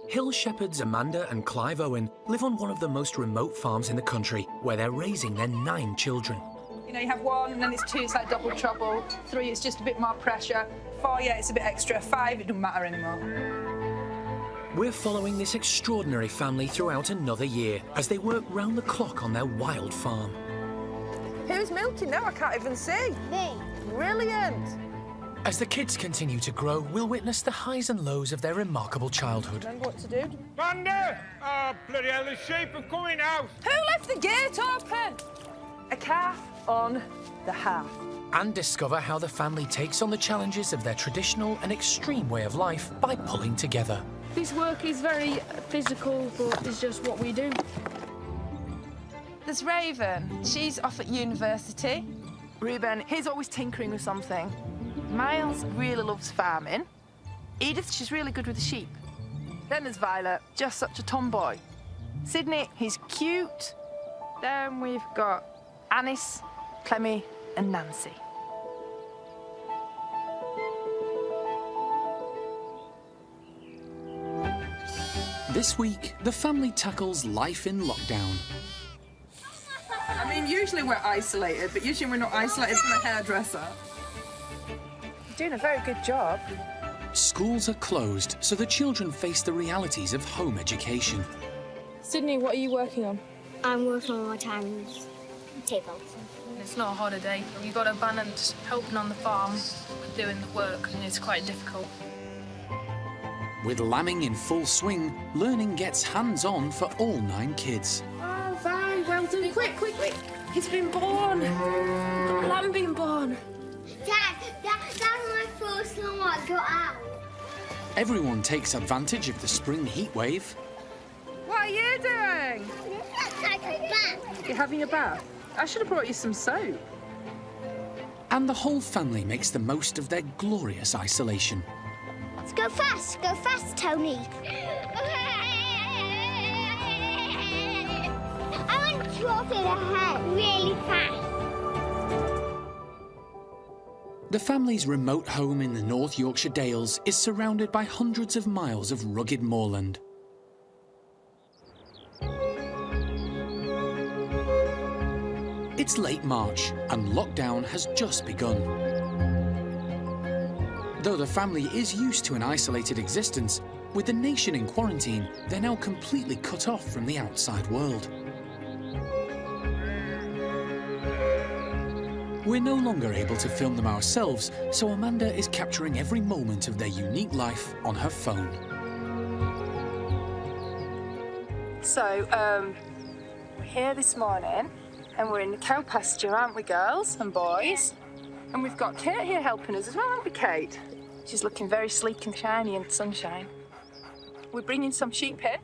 Hill shepherds Amanda and Clive Owen live on one of the most remote farms in the country, where they're raising their 9 children. You know, you have 1 and then it's 2, it's like double trouble. 3, it's just a bit more pressure. 4, yeah, it's a bit extra. 5, it doesn't matter anymore. We're following this extraordinary family throughout another year as they work round the clock on their wild farm. Who's milking now? I can't even see. Me. Brilliant. As the kids continue to grow, we'll witness the highs and lows of their remarkable childhood. Remember what to do. Thunder! Oh, bloody hell, the sheep are coming out! Who left the gate open? A calf on the hearth. And discover how the family takes on the challenges of their traditional and extreme way of life by pulling together. This work is very physical, but it's just what we do. There's Raven. She's off at university. Reuben, he's always tinkering with something. Miles really loves farming. Edith, she's really good with the sheep. Then there's Violet, just such a tomboy. Sydney, he's cute. Then we've got Anis, Clemmy, and Nancy. This week, the family tackles life in lockdown. I mean, usually we're isolated, but usually we're not isolated from a hairdresser. You're doing a very good job. Schools are closed, so the children face the realities of home education. Sydney, what are you working on? I'm working on my times table. It's not a holiday. You've got to balance helping on the farm with doing the work, and it's quite difficult. With lambing in full swing, learning gets hands-on for all 9 kids. Oh, very well done. Quick, quick, quick. He's been born. Lamb been born. Dad, that's my first one I got out. Everyone takes advantage of the spring heat wave. What are you doing? Like a bath. You're having a bath? I should have brought you some soap. And the whole family makes the most of their glorious isolation. Go fast, Tony. I want to drop it ahead really fast. The family's remote home in the North Yorkshire Dales is surrounded by hundreds of miles of rugged moorland. It's late March and lockdown has just begun. Though the family is used to an isolated existence, with the nation in quarantine, they're now completely cut off from the outside world. We're no longer able to film them ourselves, so Amanda is capturing every moment of their unique life on her phone. So, we're here this morning, and we're in the cow pasture, aren't we, girls and boys? And we've got Kate here helping us as well, haven't we, Kate? She's looking very sleek and shiny in the sunshine. We're bringing some sheep in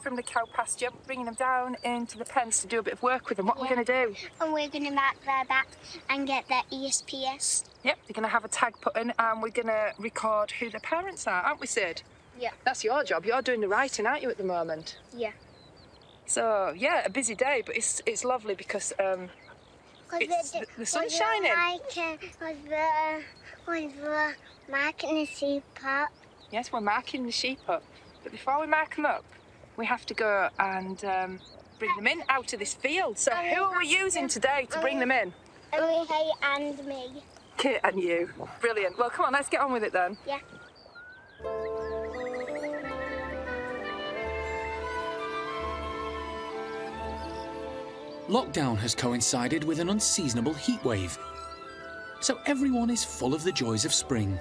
from the cow pasture, bringing them down into the pens to do a bit of work with them. What are we going to do? And we're going to mark their back and get their ESPS. Yep, they're going to have a tag put in, and we're going to record who their parents are, aren't we, Sid? Yeah. That's your job. You're doing the writing, aren't you, at the moment? Yeah. So, yeah, a busy day, but it's lovely because the sun's shining. We're marking the sheep up. Yes, we're marking the sheep up. But before we mark them up, we have to go and bring them in out of this field. So who are we using today to bring them in? Kate and me. Kit and you. Brilliant. Well, come on, let's get on with it then. Yeah. Lockdown has coincided with an unseasonable heat wave, so everyone is full of the joys of spring.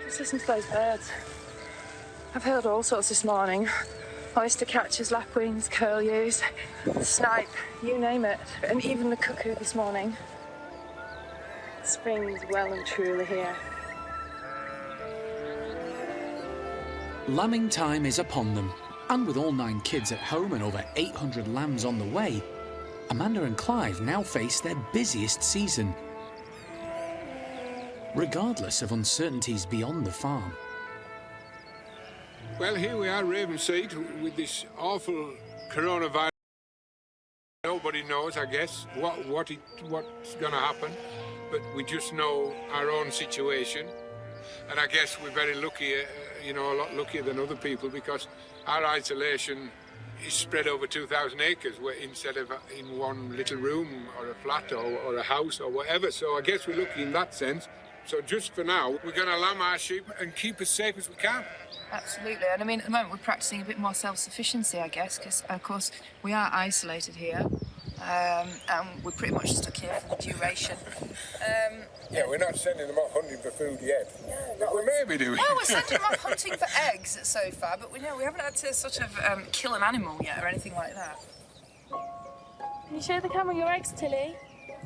Just listen to those birds. I've heard all sorts this morning. Oyster catchers, lapwings, curlews, snipe, you name it. And even the cuckoo this morning. Spring's well and truly here. Lambing time is upon them, and with all 9 kids at home and over 800 lambs on the way, Amanda and Clive now face their busiest season, regardless of uncertainties beyond the farm. Well, here we are, Ravenside, with this awful coronavirus. Nobody knows, I guess, what's going to happen. but we just know our own situation. And I guess we're very lucky, a lot luckier than other people, because our isolation is spread over 2,000 acres instead of in one little room or a flat or a house or whatever. So I guess we're lucky in that sense. So just for now, we're going to lamb our sheep and keep as safe as we can. Absolutely. And I mean, at the moment, we're practicing a bit more self-sufficiency, I guess, because, of course, we are isolated here. And we're pretty much stuck here for the duration. Yeah, we're not sending them off hunting for food yet. No, we may be doing. No, we're sending them off hunting for eggs so far, but we haven't had to sort of kill an animal yet or anything like that. Can you show the camera your eggs, Tilly?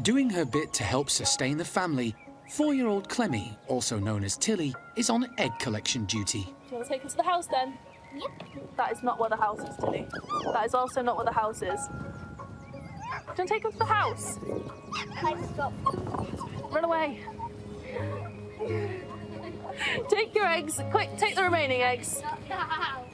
Doing her bit to help sustain the family, 4-year-old Clemmy, also known as Tilly, is on egg collection duty. Do you want to take them to the house then? Yep. That is not where the house is, Tilly. That is also not where the house is. Do you want to take them to the house? Stop. Run away. Take your eggs. Quick, take the remaining eggs. Not the house.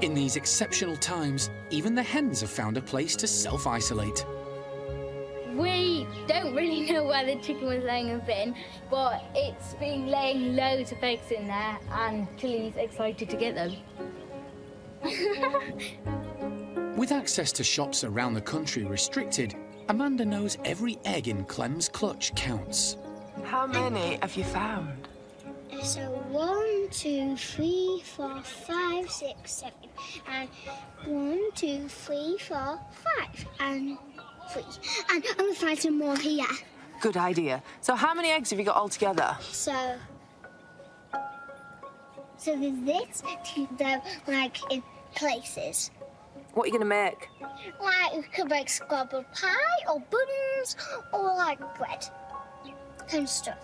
In these exceptional times, even the hens have found a place to self-isolate. We don't really know where the chicken was laying a bin, but it's been laying loads of eggs in there, and Tilly's excited to get them. With access to shops around the country restricted, Amanda knows every egg in Clem's clutch counts. How many have you found? So 1, 2, 3, 4, 5, 6, 7, and 1, 2, 3, 4, 5, and 3. And I'm gonna find some more here. Good idea. So how many eggs have you got altogether? So there's this, they're like in places. What are you going to make? Like we could make scrabble pie or buns or like bread and stuff.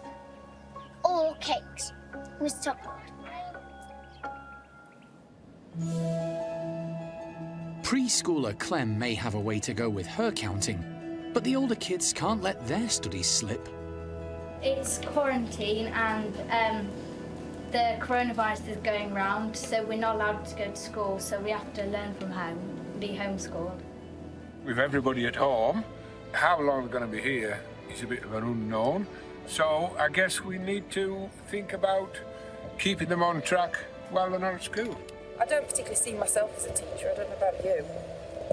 Or cakes with chocolate. Preschooler Clem may have a way to go with her counting, but the older kids can't let their studies slip. It's quarantine and the coronavirus is going round, so we're not allowed to go to school, so we have to learn from home, be homeschooled. With everybody at home, how long they're going to be here is a bit of an unknown. So I guess we need to think about keeping them on track while they're not at school. I don't particularly see myself as a teacher. I don't know about you.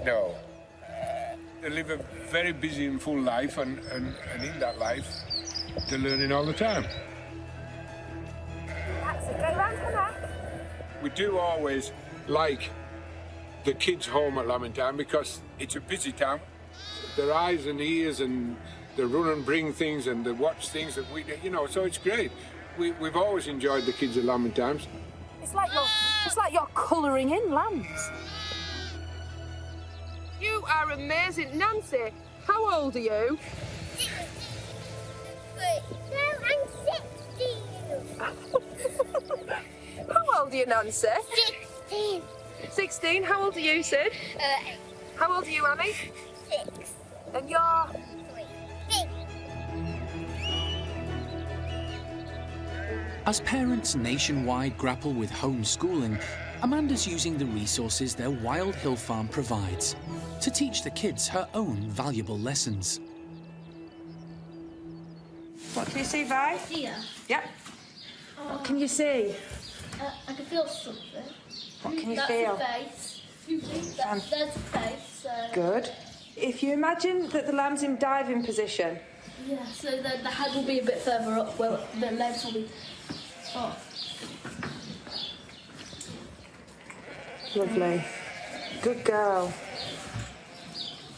No. They live a very busy and full life, and in that life, they're learning all the time. That's it. Go round her neck. We do always like the kids home at lambing time because it's a busy time. Their eyes and ears, and they run and bring things, and they watch things that we, so it's great. We've always enjoyed the kids at lambing times. It's like you're colouring in lambs. You are amazing. Nancy, how old are you? No, I'm 16. How old are you, Nancy? 16. 16. How old are you, Sid? 8. How old are you, Annie? 6. And you're... 3. As parents nationwide grapple with homeschooling, Amanda's using the resources their Wild Hill farm provides to teach the kids her own valuable lessons. What can you see, Vi? Here. Yep. What can you see? I can feel something. What can you That's feel? the face. There's a face. Good. If you imagine that the lamb's in diving position. Yeah, so the head will be a bit further up, where the legs will be up. Lovely. Good girl.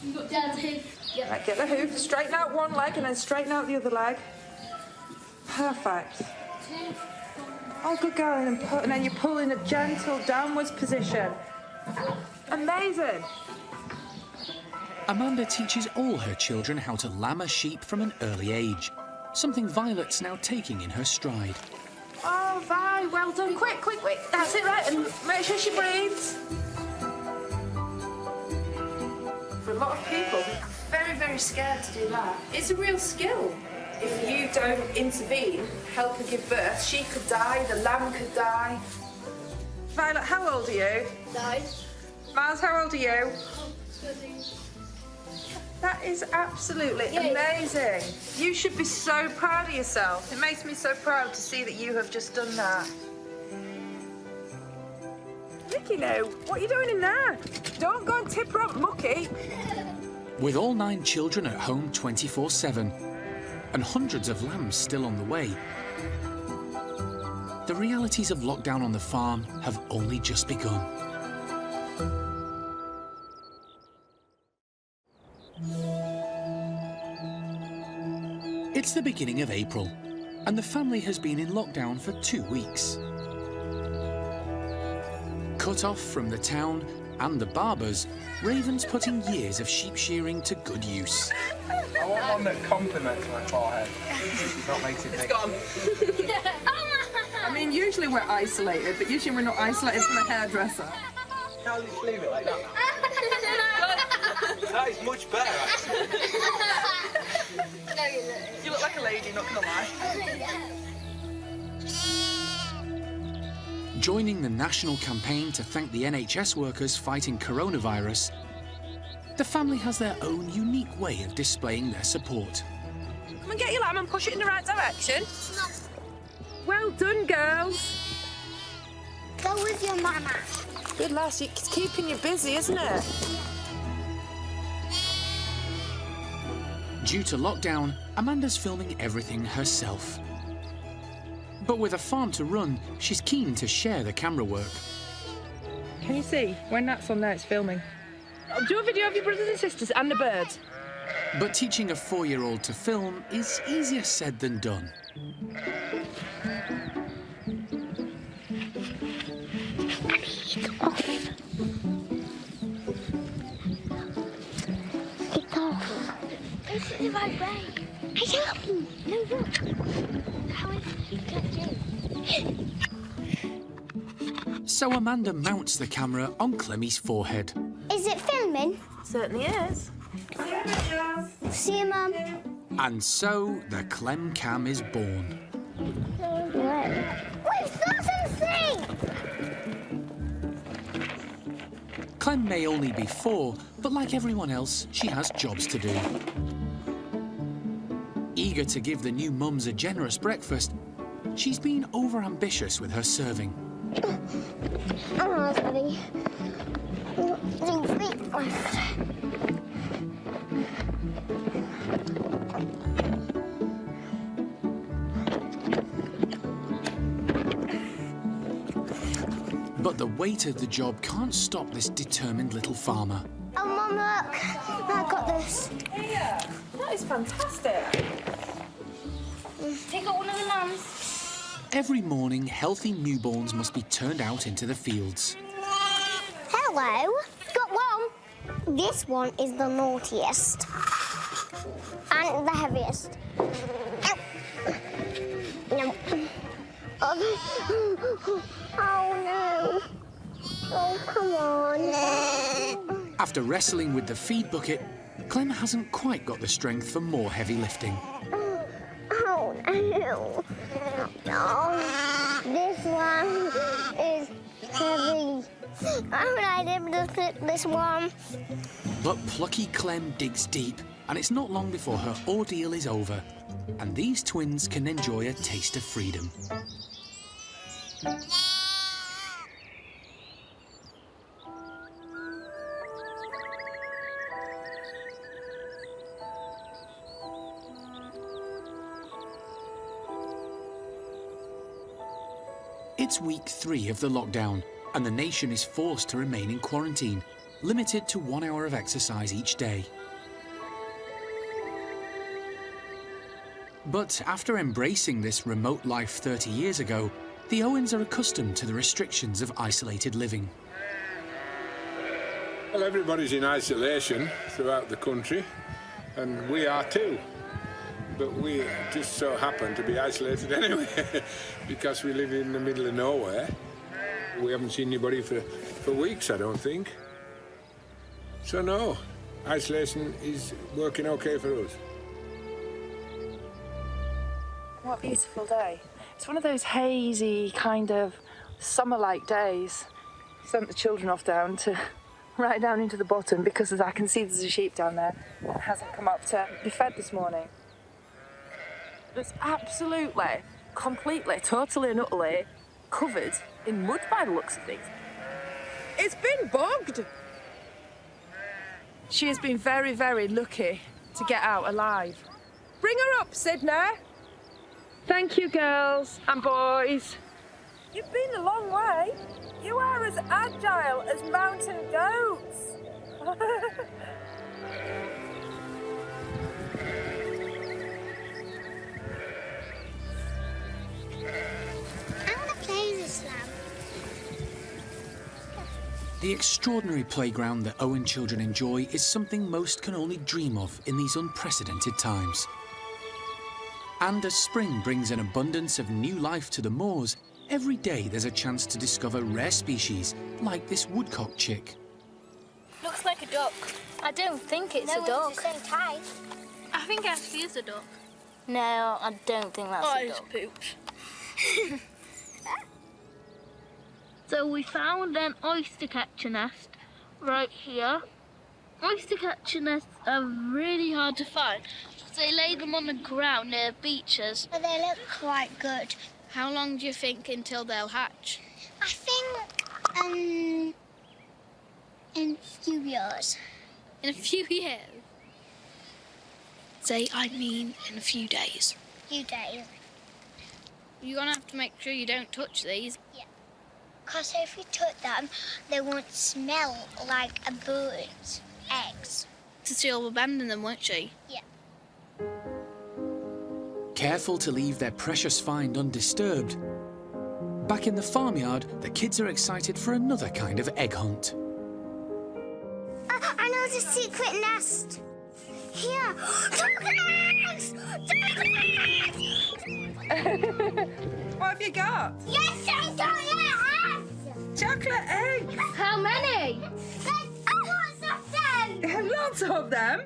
You've got down to hoof. Yep. Right, get the hoof. Straighten out one leg and then straighten out the other leg. Perfect. Oh, good girl. And then you pull in a gentle downwards position. Amazing. Amanda teaches all her children how to lamb a sheep from an early age, something Violet's now taking in her stride. Oh, Vi, well done. Quick, quick, quick. That's it, right? And make sure she breathes. For a lot of people, very, very scared to do that. It's a real skill. If you don't intervene, help her give birth, she could die, the lamb could die. Violet, how old are you? 9. Mars, how old are you? That is absolutely amazing. You should be so proud of yourself. It makes me so proud to see that you have just done that. Nicky, now, what are you doing in there? Don't go and tip her up, mucky. With all 9 children at home 24/7 and hundreds of lambs still on the way, the realities of lockdown on the farm have only just begun. It's the beginning of April, and the family has been in lockdown for 2 weeks. Cut off from the town and the barbers, Raven's putting years of sheep shearing to good use. I want one that complements my forehead. Not makes it big. It's gone. I mean, usually we're isolated, but usually we're not isolated from a hairdresser. Now let's leave it like that. That is much better, actually. No, you look. You look like a lady, not gonna lie. Joining the national campaign to thank the NHS workers fighting coronavirus, the family has their own unique way of displaying their support. Come and get your lamb and push it in the right direction. Well done, girls. Go with your mama. Good lass, it's keeping you busy, isn't it? Due to lockdown, Amanda's filming everything herself. But with a farm to run, she's keen to share the camera work. Can you see? When that's on there, it's filming. Do a video of your brothers and sisters and the birds. But teaching a 4-year-old to film is easier said than done. It's off. It's the right way. Hey, help me. No, look. How is it? So Amanda mounts the camera on Clemmie's forehead. Is it filming? Certainly is. See you, Mum. And so the Clem Cam is born. Wait, something! Clem may only be 4, but like everyone else, she has jobs to do. Eager to give the new mums a generous breakfast, she's been overambitious with her serving. Oh, sorry. But the weight of the job can't stop this determined little farmer. Oh, Mum, look. I got this. Yeah, that is fantastic. Take out one of the lambs. Every morning, healthy newborns must be turned out into the fields. Hello. Got one. This one is the naughtiest. And the heaviest. No. Oh, no. Oh, come on. After wrestling with the feed bucket, Clem hasn't quite got the strength for more heavy lifting. Oh, no. No. This one is heavy. I'm not able to flip this one. But plucky Clem digs deep, and it's not long before her ordeal is over, and these twins can enjoy a taste of freedom. It's week 3 of the lockdown, and the nation is forced to remain in quarantine, limited to 1 hour of exercise each day. But after embracing this remote life 30 years ago, the Owens are accustomed to the restrictions of isolated living. Well, everybody's in isolation throughout the country, and we are too. But we just so happen to be isolated anyway, because we live in the middle of nowhere. We haven't seen anybody for weeks, I don't think. So no, isolation is working okay for us. What a beautiful day. It's one of those hazy, kind of summer-like days. Sent the children off down to right down into the bottom because, as I can see, there's a sheep down there that hasn't come up to be fed this morning. It's absolutely, completely, totally and utterly covered in mud by the looks of things. It's been bogged. She has been very, very lucky to get out alive. Bring her up, Sydney. Thank you, girls and boys. You've been a long way. You are as agile as mountain goats. I want to play this lamb. The extraordinary playground that Owen children enjoy is something most can only dream of in these unprecedented times. And as spring brings an abundance of new life to the moors, every day there's a chance to discover rare species like this woodcock chick. Looks like a duck. I don't think it's a duck. It's the same type. I think it actually is a duck. No, I don't think that's a duck. Poop. So we found an oyster catcher nest right here. Oyster catcher nests are really hard to find. So they lay them on the ground near beaches. But they look quite good. How long do you think until they'll hatch? I think, in a few years. In a few years? Say, I mean in a few days. Few days. You're gonna have to make sure you don't touch these. Yeah. Because if you touch them, they won't smell like a bird's eggs. So she'll abandon them, won't she? Yeah. Careful to leave their precious find undisturbed. Back in the farmyard, the kids are excited for another kind of egg hunt. I know the secret nest. Here. Chocolates! What have you got? Yes, I got it! Chocolate eggs. How many? There's lots of them! Lots of them.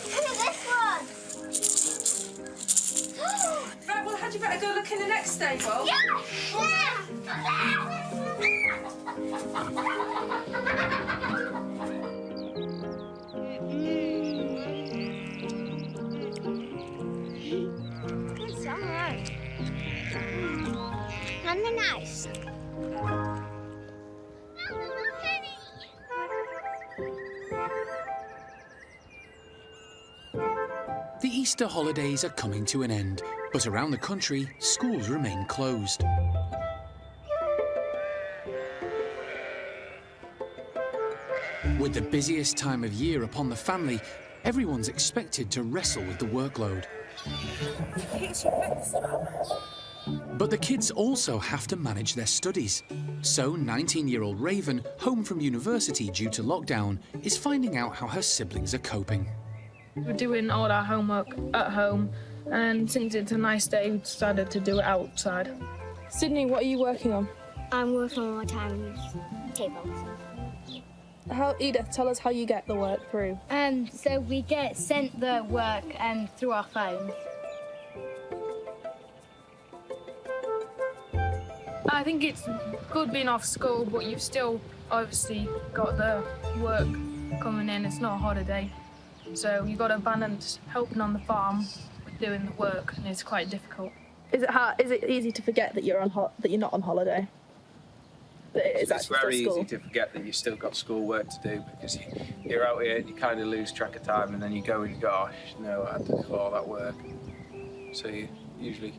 This one. Right, well, had you better go look in the next stable? It's all right. And they're nice. The Easter holidays are coming to an end, but around the country, schools remain closed. With the busiest time of year upon the family, everyone's expected to wrestle with the workload. But the kids also have to manage their studies. So 19-year-old Raven, home from university due to lockdown, is finding out how her siblings are coping. We're doing all our homework at home, and since it's a nice day, we decided to do it outside. Sydney, what are you working on? I'm working on my times table. Edith, tell us how you get the work through. So we get sent the work through our phones. I think it's good being off school, but you've still obviously got the work coming in. It's not a holiday. So you've got to balance helping on the farm with doing the work, and it's quite difficult. Is it hard? Is it easy to forget that you're not on holiday? It's very easy to forget that you've still got schoolwork to do because you're out here and you kind of lose track of time, and then you go and you go, gosh, no, I had to do all that work. So you usually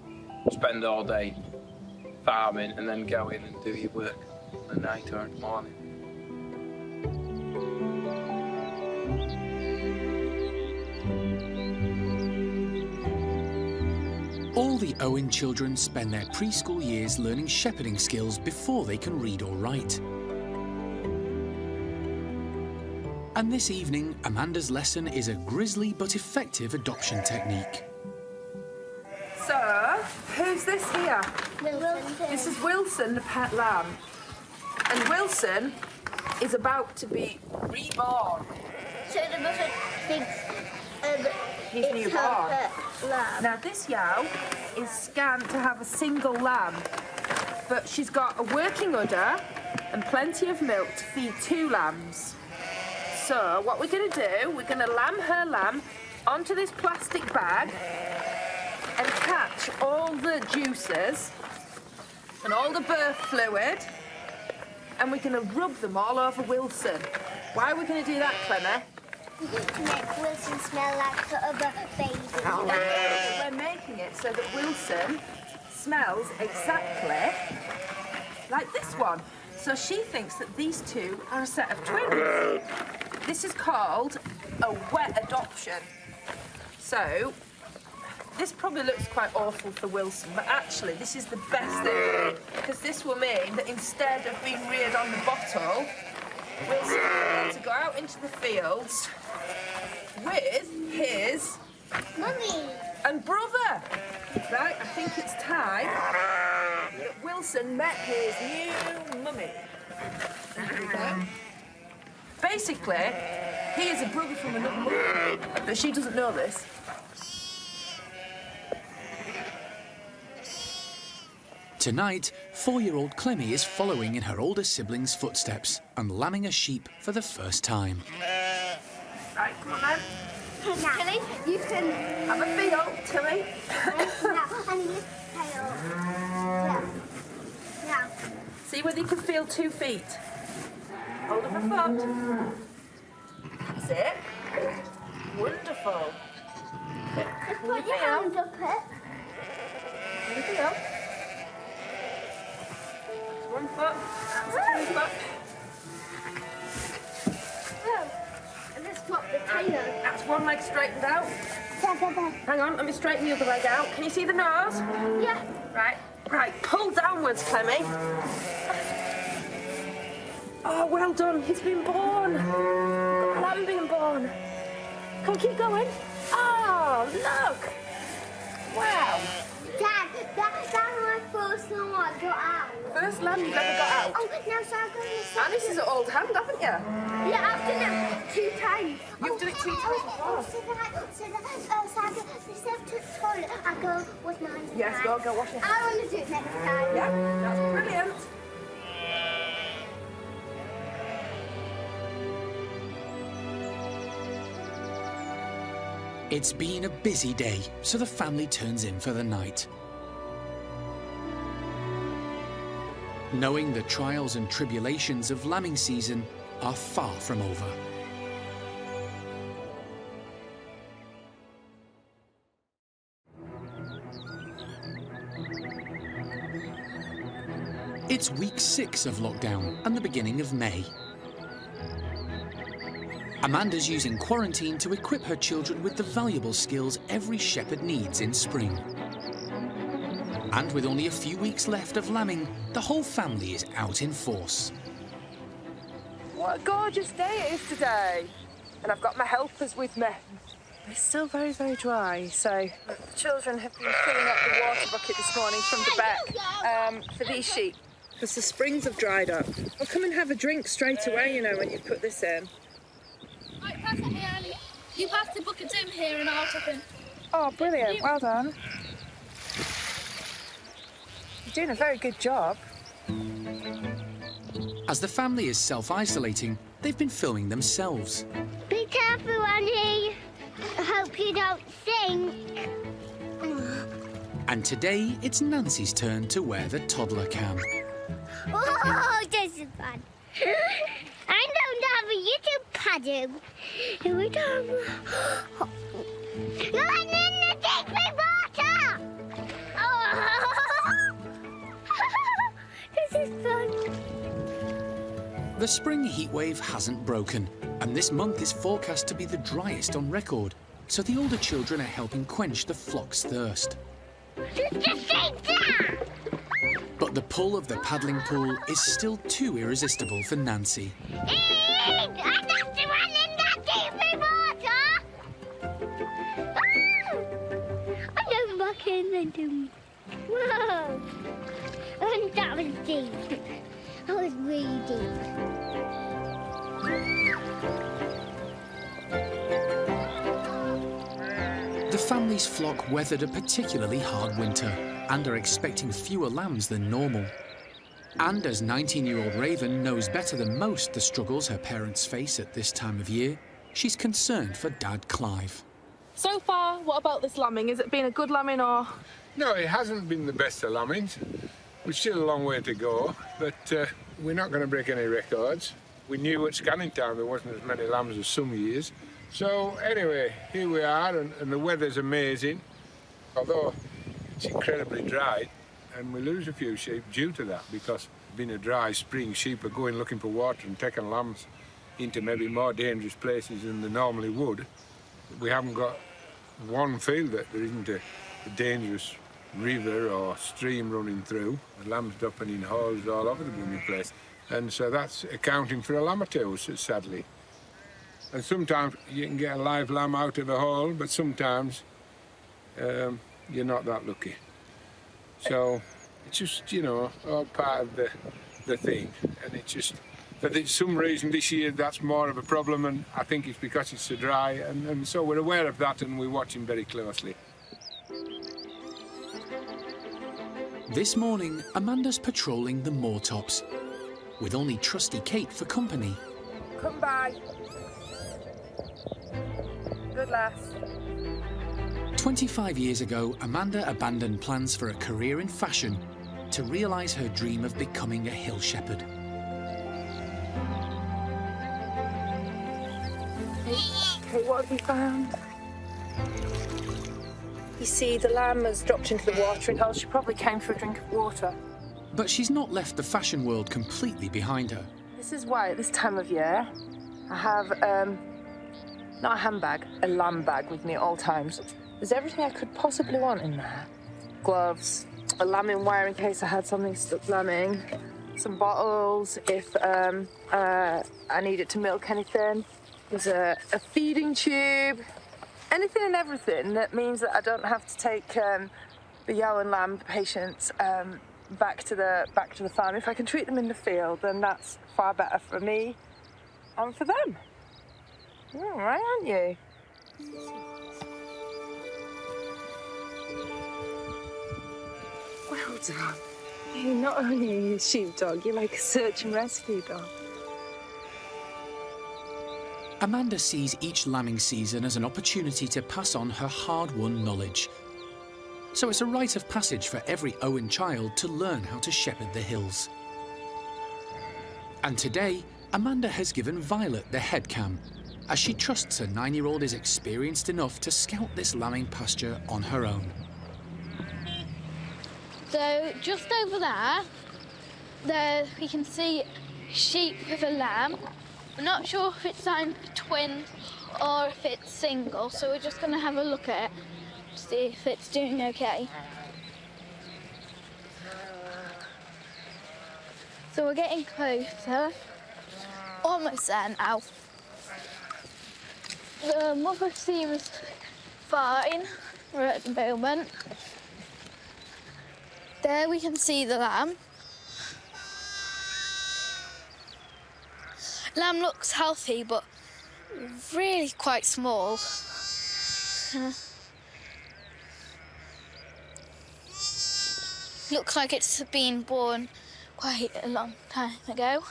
spend all day farming and then go in and do your work at night or in the morning. All the Owen children spend their preschool years learning shepherding skills before they can read or write. And this evening, Amanda's lesson is a grisly but effective adoption technique. So, who's this here? Wilson. This is Wilson, the pet lamb. And Wilson is about to be reborn. So the mother thinks He's it's newborn. her pet lamb. Now this yow is scant to have a single lamb, but she's got a working udder and plenty of milk to feed 2 lambs. So what we're going to do, we're going to lamb her lamb onto this plastic bag and catch all the juices and all the birth fluid, and we're going to rub them all over Wilson. Why are we going to do that, Clemmy? To make Wilson smell like the other baby. We're making it so that Wilson smells exactly like this one. So she thinks that these 2 are a set of twins. This is called a wet adoption. So this probably looks quite awful for Wilson, but actually this is the best thing, because this will mean that instead of being reared on the bottle, Wilson will be able to go out into the fields with his Mummy. and brother. Right, I think it's time that Wilson met his new mummy. Basically, he is a brother from another mother, but she doesn't know this. Tonight, 4-year-old Clemmy is following in her older siblings' footsteps and lambing a sheep for the first time. Right, come on then. Tilly, you can Have a feel, Tilly. See whether you can feel 2 feet. Hold up a foot. That's it. Wonderful. put your hand up it. Anything else? 1 foot. That's 2 foot. And just drop the tail. That's 1 leg straightened out. Hang on, let me straighten the other leg out. Can you see the nose? Yeah. Right, pull downwards, Clemmy. Oh, well done, he's been born. Got a lamb being born. Come on, keep going. Oh, look. Wow. Dad, that's my first lamb I got out. First lamb you've ever got out. Oh, now so I'm going to... And this is an old hand, haven't you? Yeah, I've done it 2 times. You've done it 2 times before. So I go, instead of to the toilet, I go wash my hands. Yes, go wash your hands. I want to do it next time. Yeah, that's brilliant. It's been a busy day, so the family turns in for the night. Knowing the trials and tribulations of lambing season are far from over. It's week 6 of lockdown and the beginning of May. Amanda's using quarantine to equip her children with the valuable skills every shepherd needs in spring. And with only a few weeks left of lambing, the whole family is out in force. What a gorgeous day it is today. And I've got my helpers with me. It's still very, very dry, so the children have been filling up the water bucket this morning from the beck for these sheep, because the springs have dried up. Well, come and have a drink straight away, you know, when you put this in. Right, pass it here, Ellie. You pass the bucket in here and I'll tap in. Oh, brilliant. Well done. You're doing a very good job. As the family is self-isolating, they've been filming themselves. Be careful, Annie. I hope you don't sink. And today, it's Nancy's turn to wear the toddler cam. Oh, this is fun. I don't have a YouTube paddle. Here we go. Run in the deep water! Oh. This is fun. The spring heatwave hasn't broken, and this month is forecast to be the driest on record, so the older children are helping quench the flock's thirst. But the pull of the paddling pool is still too irresistible for Nancy. I have to run in that deep water! I don't back in the doom. Whoa! And that was deep. That was really deep. The family's flock weathered a particularly hard winter and are expecting fewer lambs than normal. And as 19-year-old Raven knows better than most the struggles her parents face at this time of year, she's concerned for Dad Clive. So far, what about this lambing? Has it been a good lambing or...? No, it hasn't been the best of lambings. We're still a long way to go, but we're not going to break any records. We knew at scanning time there wasn't as many lambs as some years. So anyway, here we are, and the weather's amazing, although it's incredibly dry, and we lose a few sheep due to that, because being a dry spring, sheep are going looking for water and taking lambs into maybe more dangerous places than they normally would. We haven't got one field that there isn't a dangerous river or stream running through. The lambs dumping in holes all over the blooming place. And so that's accounting for a lamb or two, sadly. And sometimes you can get a live lamb out of a hole, but sometimes you're not that lucky. So it's just, you know, all part of the thing. And it's just, for some reason this year that's more of a problem, and I think it's because it's so dry, and so we're aware of that and we're watching very closely. This morning, Amanda's patrolling the moortops, with only trusty Kate for company. Come by. Good lass. 25 years ago, Amanda abandoned plans for a career in fashion to realise her dream of becoming a hill shepherd. Okay, what have you found? You see, the lamb has dropped into the watering hole. She probably came for a drink of water. But she's not left the fashion world completely behind her. This is why at this time of year I have, not a handbag, a lamb bag with me at all times. There's everything I could possibly want in there. Gloves, a lambing wire in case I had something stuck lambing, some bottles if I needed to milk anything. There's a feeding tube, anything and everything that means that I don't have to take the yow and lamb patients back to the farm. If I can treat them in the field, then that's far better for me and for them. You're all right, aren't you? Well done. You're not only a sheepdog, you're like a search and rescue dog. Amanda sees each lambing season as an opportunity to pass on her hard-won knowledge. So it's a rite of passage for every Owen child to learn how to shepherd the hills. And today, Amanda has given Violet the head cam, as she trusts her 9-year-old is experienced enough to scout this lambing pasture on her own. So just over there we can see sheep with a lamb. We're not sure if it's signed for twins or if it's single, so we're just going to have a look at it, see if it's doing okay. So we're getting closer, almost there now. The mother seems fine at the moment. There we can see the lamb. Lamb looks healthy, but really quite small. Looks like it's been born quite a long time ago.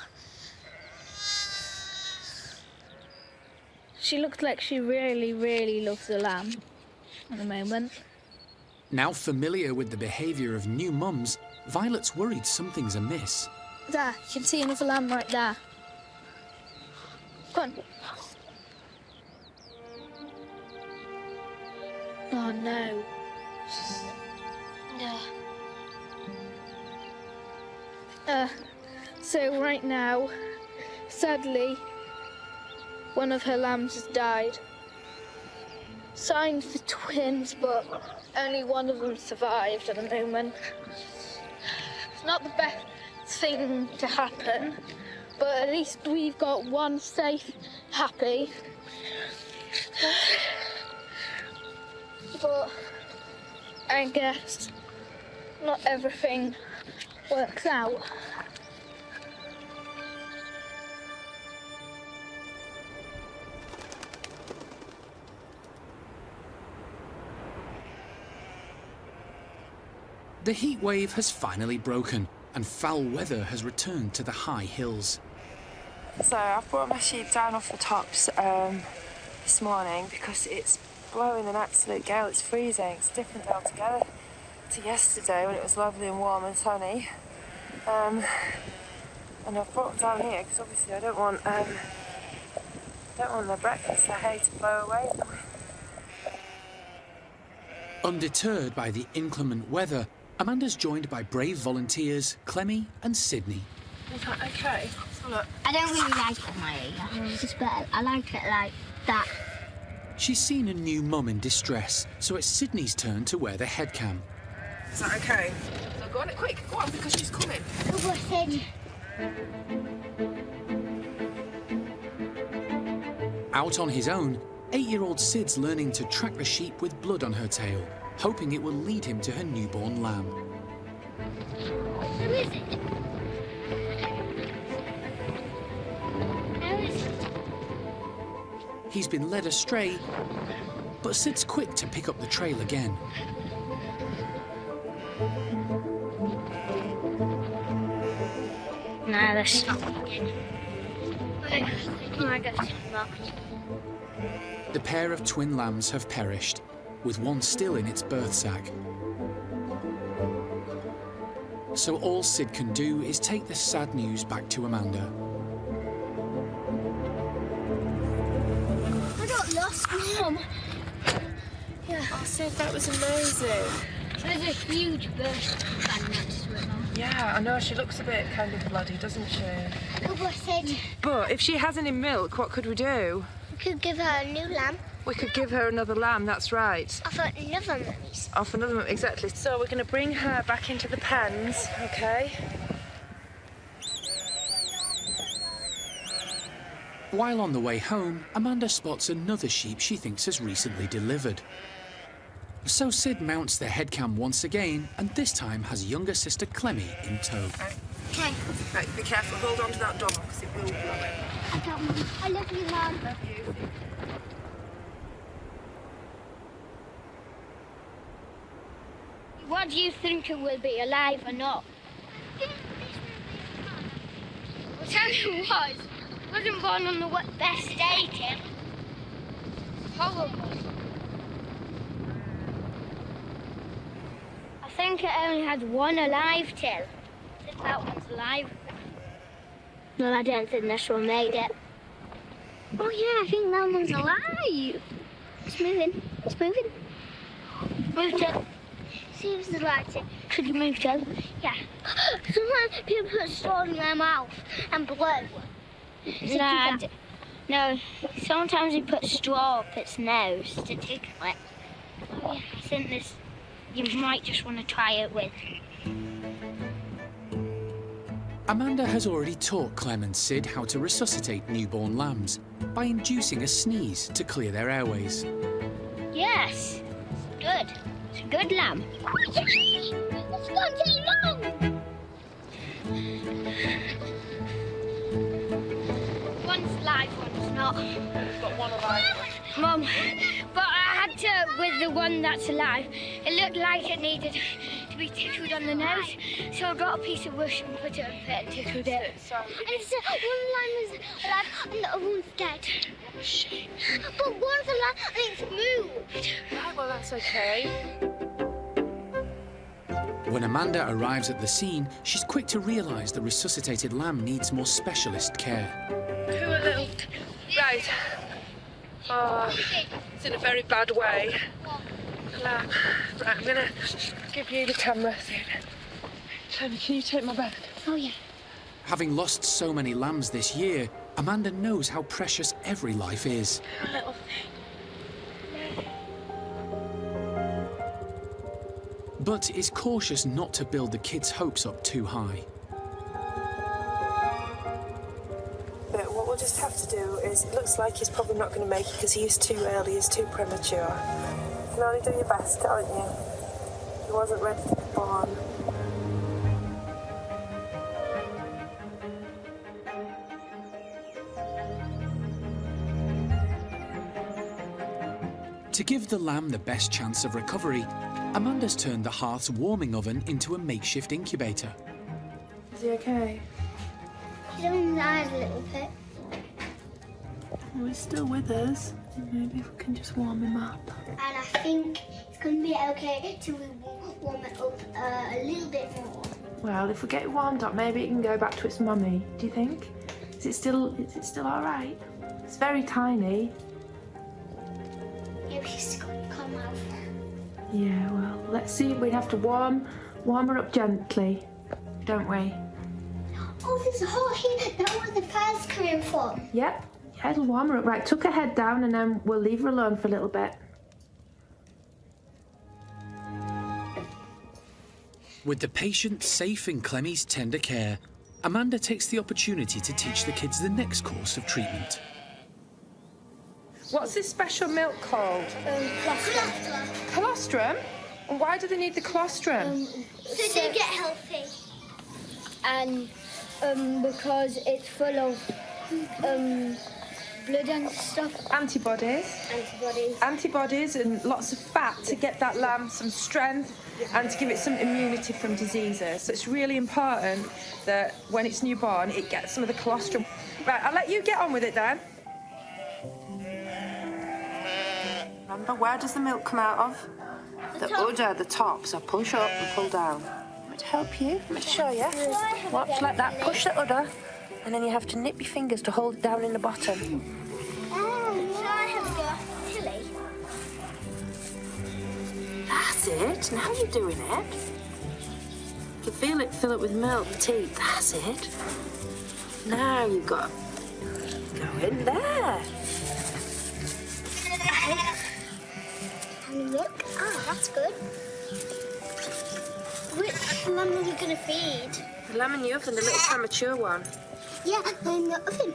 She looks like she really, really loves the lamb at the moment. Now familiar with the behaviour of new mums, Violet's worried something's amiss. There, you can see another lamb right there. Come on. Oh no. Yeah. So right now, sadly, one of her lambs has died. Signed for twins, but only one of them survived at the moment. It's not the best thing to happen, but at least we've got one safe, happy. But I guess not everything works out. The heat wave has finally broken, and foul weather has returned to the high hills. So I've brought my sheep down off the tops this morning because it's blowing an absolute gale. It's freezing. It's different altogether to yesterday when it was lovely and warm and sunny. And I've brought them down here because obviously I don't want their breakfast, their hay, to blow away. Undeterred by the inclement weather, Amanda's joined by brave volunteers Clemmy and Sydney. Is that okay? So look. I don't really like it my ear. It's better. I like it like that. She's seen a new mum in distress, so it's Sydney's turn to wear the head cam. Is that okay? So go on, quick, go on, because she's coming. Go on, Sid. Out on his own, 8-year-old Sid's learning to track the sheep with blood on her tail, hoping it will lead him to her newborn lamb. Who is it? Who is it? He's been led astray, but Sid's quick to pick up the trail again. No, that's not working. I got some marks. The pair of twin lambs have perished, with one still in its birth sac. So all Sid can do is take the sad news back to Amanda. I got lost, Mum. Yeah. Oh, Sid, that was amazing. There's a huge bird next to it, Mum. Yeah, I know, she looks a bit kind of bloody, doesn't she? Go on, Sid. But if she has any milk, what could we do? We could give her a new lamb. We could give her another lamb, that's right. Off another mummy's. Off another one, exactly. So we're going to bring her back into the pens, okay? While on the way home, Amanda spots another sheep she thinks has recently delivered. So Sid mounts the head cam once again, and this time has younger sister Clemmy in tow. Okay. Right, be careful, hold on to that door, because it will blow it. I got Mum. I love you, Mum. Love you. What do you think it will be, alive or not? I'll tell you what, it wasn't born on the best day, Tim. Horrible. I think it only had one alive, Tim. I think that one's alive. No, I don't think this one made it. Oh yeah, I think that one's alive. It's moving. It's moving. Moved it. See if the light could you move, Joe? Yeah. Sometimes people put straw in their mouth and blow. No, sometimes you put straw up its nose to tickle it. Oh yeah, I think this, you might just want to try it with. Amanda has already taught Clem and Sid how to resuscitate newborn lambs by inducing a sneeze to clear their airways. Yes, good. It's a good lamb. It's gone too long. One's live, one's not. We've got one alive. Mum, but I had to, with the one that's alive, it looked like it needed to be tickled on the nose, so I got a piece of bush and put it up it and tickled it. And it's one lamb is alive and the other one's dead. Shame. But one's alive and it's moved. Right, well, that's okay. When Amanda arrives at the scene, she's quick to realise the resuscitated lamb needs more specialist care. Who a little... Right. Oh, it's in a very bad way. Lamb. Right, I'm going to give you the camera soon. Clem, can you take my bag? Oh, yeah. Having lost so many lambs this year, Amanda knows how precious every life is. A little thing. But is cautious not to build the kids' hopes up too high. But what we'll just have to do is, it looks like he's probably not going to make it because he is too early, he's too premature. You can only do your best, can't you? He wasn't ready to be born. To give the lamb the best chance of recovery, Amanda's turned the hearth's warming oven into a makeshift incubator. Is he okay? He's only died a little bit. Well, he's still with us. Maybe if we can just warm him up. And I think it's going to be okay till we warm it up a little bit more. Well, if we get it warmed up, maybe it can go back to its mummy. Do you think? Is it still all right? It's very tiny. Maybe she's going to come out. Yeah, well, let's see. We'd have to warm her up gently, don't we? Oh, there's a hole here. That's where the fire's coming from. Yep. Yeah, it'll warm her up. Right, tuck her head down and then we'll leave her alone for a little bit. With the patient safe in Clemmie's tender care, Amanda takes the opportunity to teach the kids the next course of treatment. What's this special milk called? Colostrum. Colostrum? And why do they need the colostrum? So they get healthy. And because it's full of blood and stuff. Antibodies and lots of fat to get that lamb some strength and to give it some immunity from diseases. So it's really important that when it's newborn, it gets some of the colostrum. Right, I'll let you get on with it then. Remember, where does the milk come out of? The udder, the top. So push up and pull down. I'm going to help you. I'm going to show you. Watch like that. Push the udder, and then you have to nip your fingers to hold it down in the bottom. Shall I have a go? Tilly? That's it. Now you're doing it. You can feel it fill up with milk, the teeth. That's it. Now you've got to go in there. Milk? Ah, that's good. Which lamb are we going to feed? The lamb in the oven, the little premature one. Yeah, in the oven.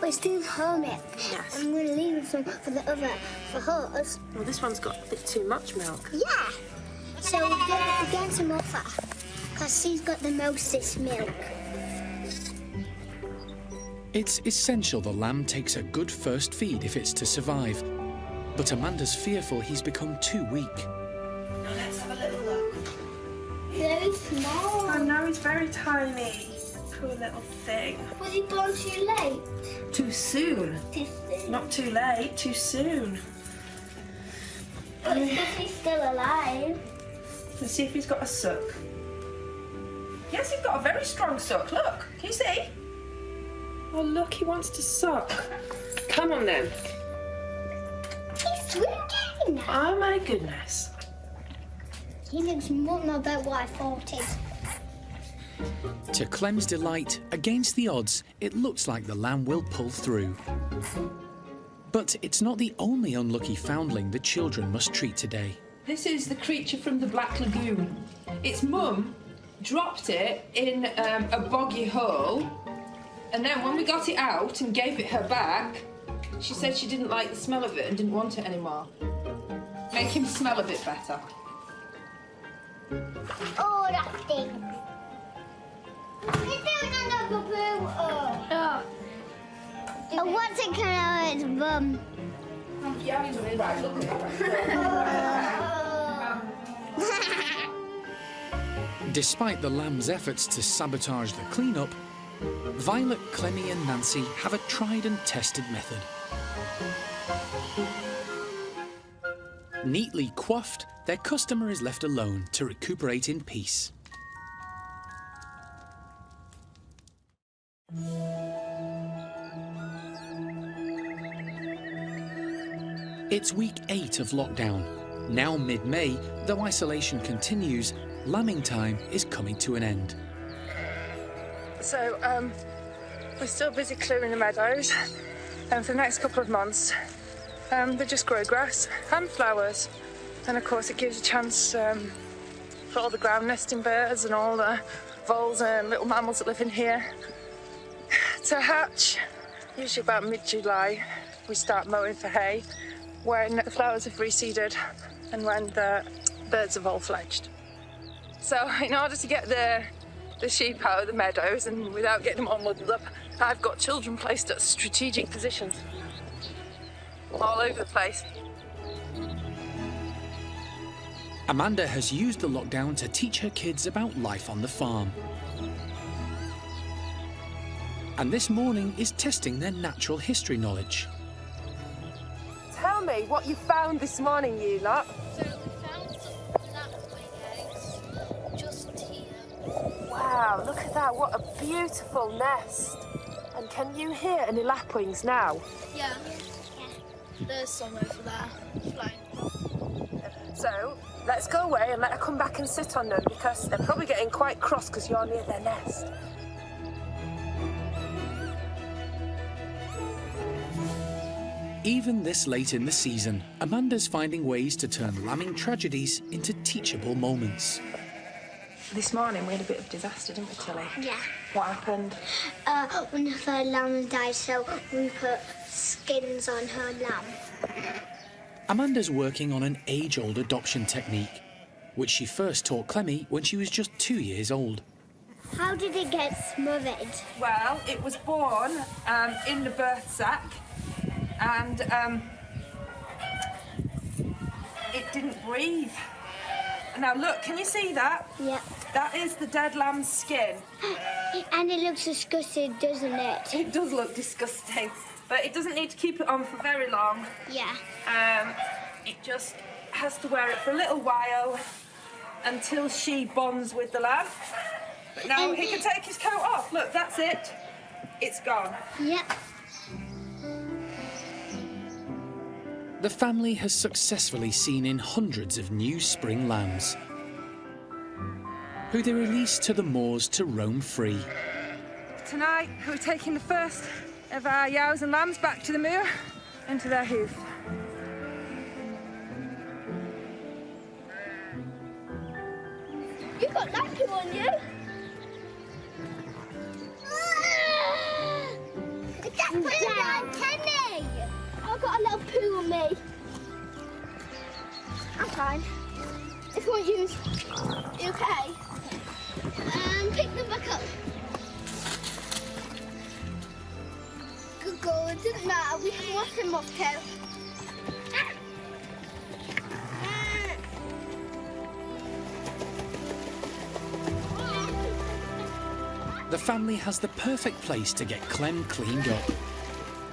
We're still home it. Yes. I'm going to leave some for the other, for hers. Well, this one's got a bit too much milk. Yeah. So we're getting some off her, because she's got the mostest milk. It's essential the lamb takes a good first feed if it's to survive. But Amanda's fearful he's become too weak. Now let's have a little look. Very small. Oh no, he's very tiny. Poor little thing. Was he born too late? Too soon. Too soon. Not too late, too soon. But he's still alive. Let's see if he's got a suck. Yes, he's got a very strong suck. Look, can you see? Oh, look, he wants to suck. Come on then. He's drinking. Oh my goodness. He looks more about what I thought it. To Clem's delight, against the odds, it looks like the lamb will pull through. But it's not the only unlucky foundling the children must treat today. This is the creature from the Black Lagoon. Its mum dropped it in a boggy hole, and then when we got it out and gave it her back, she said she didn't like the smell of it and didn't want it anymore. Make him smell a bit better. Oh, that stinks. He's doing another poo. Oh. And what's it coming out of its bum? Right, look at Despite the lamb's efforts to sabotage the cleanup, Violet, Clemmy and Nancy have a tried and tested method. Neatly coiffed, their customer is left alone to recuperate in peace. It's week 8 of lockdown. Now mid-May, though isolation continues, lambing time is coming to an end. So, we're still busy clearing the meadows, and for the next couple of months, they just grow grass and flowers. And of course, it gives a chance for all the ground nesting birds and all the voles and little mammals that live in here to hatch. Usually about mid-July, we start mowing for hay, when the flowers have reseeded and when the birds have all fledged. So in order to get the sheep out of the meadows and without getting them all muddled up, I've got children placed at strategic positions all over the place. Amanda has used the lockdown to teach her kids about life on the farm. And this morning is testing their natural history knowledge. Tell me what you found this morning, you lot. So we found some lapwing eggs just here. Wow, look at that. What a beautiful nest. And can you hear any lapwings now? Yeah. There's some over there flying. So, let's go away and let her come back and sit on them because they're probably getting quite cross because you're near their nest. Even this late in the season, Amanda's finding ways to turn lambing tragedies into teachable moments. This morning we had a bit of disaster, didn't we, Tilly? Yeah. What happened? One of her lambs died, so we put skins on her lamb. Amanda's working on an age-old adoption technique, which she first taught Clemmy when she was just 2 years old. How did it get smothered? Well, it was born in the birth sac, and it didn't breathe. Now look, can you see that? Yep. That is the dead lamb's skin. And it looks disgusting, doesn't it? It does look disgusting, but it doesn't need to keep it on for very long. Yeah. It just has to wear it for a little while until she bonds with the lamb. But now he can take his coat off. Look, that's it. It's gone. Yep. The family has successfully seen in hundreds of new spring lambs, who they release to the moors to roam free. Tonight, we're taking the first of our yows and lambs back to the moor and to their hoof. You got nappy on you. It's that poo on Kenny! I've got a little poo on me. I'm fine. If you want to use, you okay? Pick them back up. Good girl, it doesn't matter. We can wash them off, Kev. The family has the perfect place to get Clem cleaned up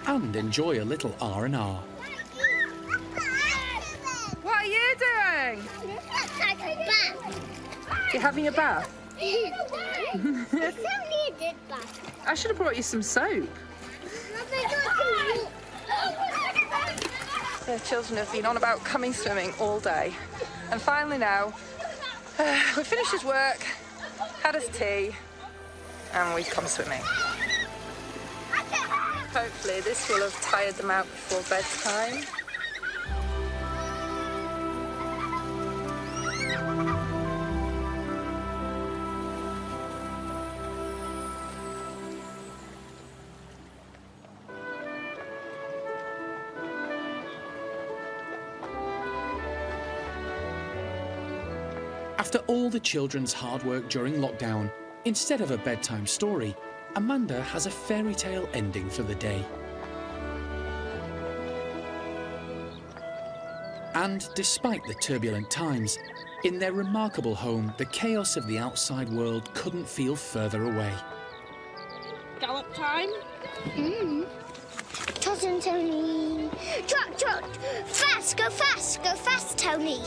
and enjoy a little R&R. What are you doing? You're having a bath? It's only a dead bath. I should have brought you some soap. The children have been on about coming swimming all day. And finally now, we finished his work, had us tea, and we've come swimming. Hopefully this will have tired them out before bedtime. After all the children's hard work during lockdown, instead of a bedtime story, Amanda has a fairy tale ending for the day. And despite the turbulent times, in their remarkable home, the chaos of the outside world couldn't feel further away. Gallop time? Trot and Tony. Trot, trot. Fast, go fast, Tony.